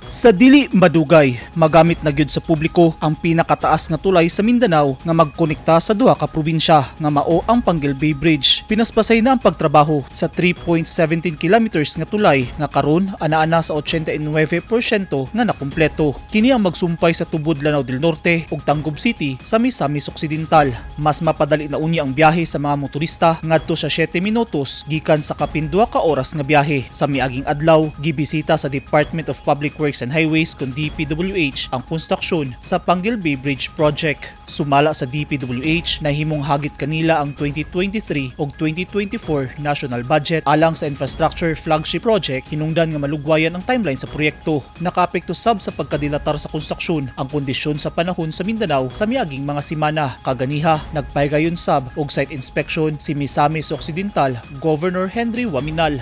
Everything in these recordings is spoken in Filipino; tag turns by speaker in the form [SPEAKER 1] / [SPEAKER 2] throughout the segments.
[SPEAKER 1] Sa dili madugay, magamit na gyud sa publiko ang pinakataas nga tulay sa Mindanao nga magkonekta sa duha ka probinsya nga mao ang Panguil Bay Bridge. Pinaspasay na ang pagtrabaho sa 3.17 kilometers nga tulay nga karon ana-ana sa 89% nga nakumpleto. Kini ang magsumpay sa tubod Lanao del Norte ug Tangub City sa Misamis Occidental. Mas mapadali na unya ang biyahe sa mga motorista ngadto sa 7 minutos gikan sa kapin 2 ka oras nga biyahe. Sa miaging adlaw, gibisita sa Department of Public Works and Highways kung DPWH ang konstruksyon sa Panguil Bay Bridge Project. Sumala sa DPWH na himong hagit kanila ang 2023 ug 2024 national budget alang sa infrastructure flagship project. Hinungdan nga malugwayan ang timeline sa proyekto. Nakaapekto sab sa pagkadilatar sa konstruksyon ang kondisyon sa panahon sa Mindanao sa miaging mga semana. Kaganiha, nagpahigayon sab og site inspection si Misamis Occidental Governor Henry Waminal.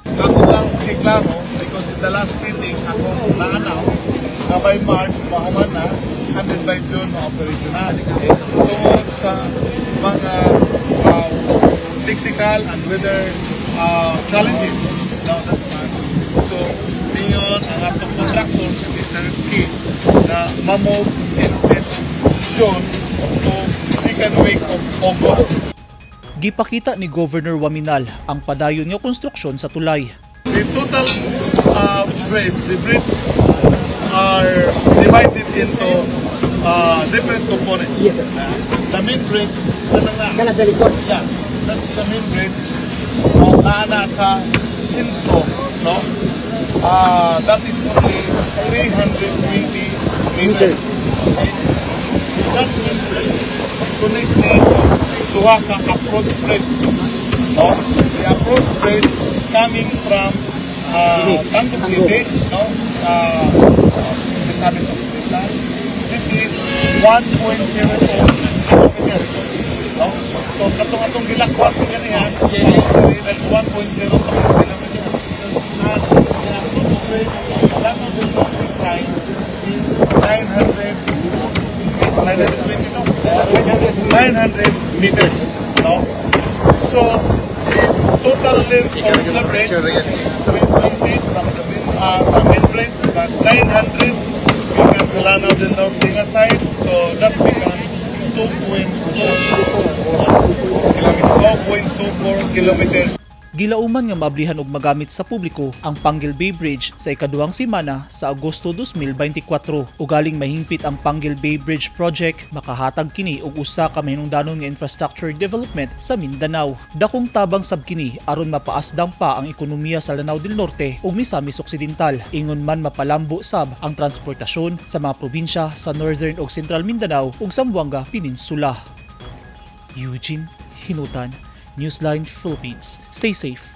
[SPEAKER 2] Ako lang iklaro because in the last meeting ako naanaw na by March mahuman na and then by June ma-operational. Tungod sa mga technical and weather challenges now that month. So, ngayon ang atong contractor si Mr. Key na mamove instead of June to second week of August.
[SPEAKER 1] Gipakita ni Governor Waminal ang padayon nga konstruksyon sa tulay.
[SPEAKER 2] The total the bridge are divided into different components.
[SPEAKER 3] Yes, sir.
[SPEAKER 2] The main bridge,
[SPEAKER 3] Kana sa likod.
[SPEAKER 2] yeah, that's the main bridge. Naana sa sentro, no? That is only 320 meters. That main bridge connecting duha ka approach bridge. No? The approach bridge coming from Tangub City, no? Misamis Occidental. This is 1.04 kilometers. No? So katong gilakwat ko ganihan, that's 1.02 kilometers. And the approach bridge, that on the north side is 900 meters. No? So the total length of the bridge, 320 from the sa main bridge plus 900 becomes sa Lanao del Norte nga side, so that becomes 2.24 kilometers.
[SPEAKER 1] Gilauman nga mablihan og magamit sa publiko ang Panguil Bay Bridge sa ikaduhang semana sa Agosto 2024. Ugaling mahingpit ang Panguil Bay Bridge Project, makahatag kini og usa ka mahinungdanon nga infrastructure development sa Mindanao. Dakong tabang sab kini aron mapaasdang pa ang ekonomiya sa Lanao del Norte ug Misamis Occidental. Ingon man mapalambo sab ang transportasyon sa mga probinsya sa Northern ug Central Mindanao ug Zamboanga Peninsula. Eugene Hinutan, Newsline Philippines. Stay safe.